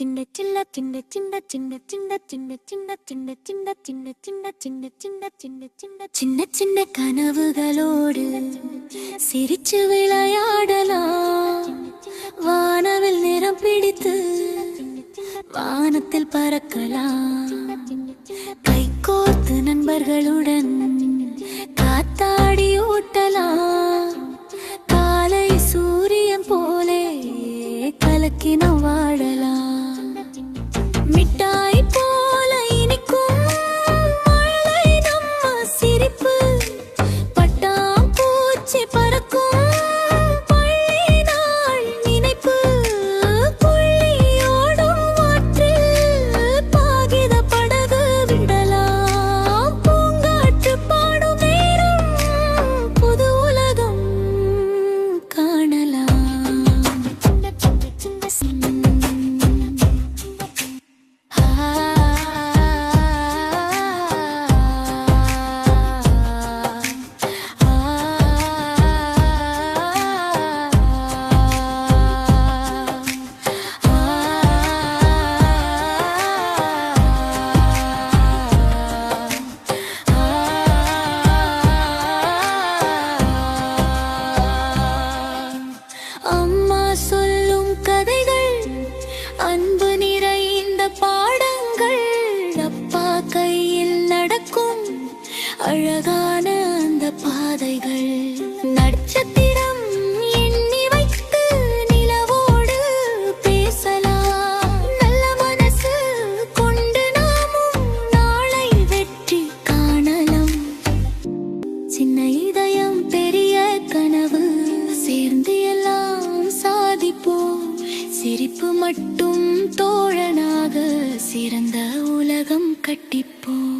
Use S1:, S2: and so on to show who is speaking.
S1: சின்ன சின்ன சின்ன சின்ன சின்ன சின்ன சின்ன சின்ன சின்ன சின்ன சின்ன சின்ன சின்ன சின்ன சின்ன சின்ன சின்ன சின்ன கனவுகளோடு சிரிச்சு விளையாடலாம். வானவில் நிறம் பிடித்து வானத்தில் பறக்கலாம். கைகோர்த்து நண்பர்களுடன் காத்தாடி ஓட்டலாம். காலை சூரியன் போலே கலக்கின வாழலாம். மிட்டாய் போல இனிக்கும் மழை நம்ம சிரிப்பு. பட்டாம் பூச்சி பறக்கும் பள்ளி நாள் நினைப்பு. புள்ளியோடும் ஆற்றில் பாகித படகு விடலாம். பூங்காற்று பாடும் நேரம் புது உலகம் காணலாம். அம்மா சொல்லும் கதைகள், அன்பு நிறைந்த பாடங்கள், அப்பா கையில் நடக்கும் அழகான அந்த பாதைகள். நட்சத்திரம் எண்ணி வைத்து நிலவோடு பேசலாம். நல்ல மனசு கொண்டு நாமும் நாளை வெற்றி காணலாம். சின்ன இதயம் பெரிய கனவு, சேர்ந்து எல்லாம் சாதிப்போம். சிரிப்பு மட்டும் தோழனாக சிறந்த உலகம் கட்டிப்போம்.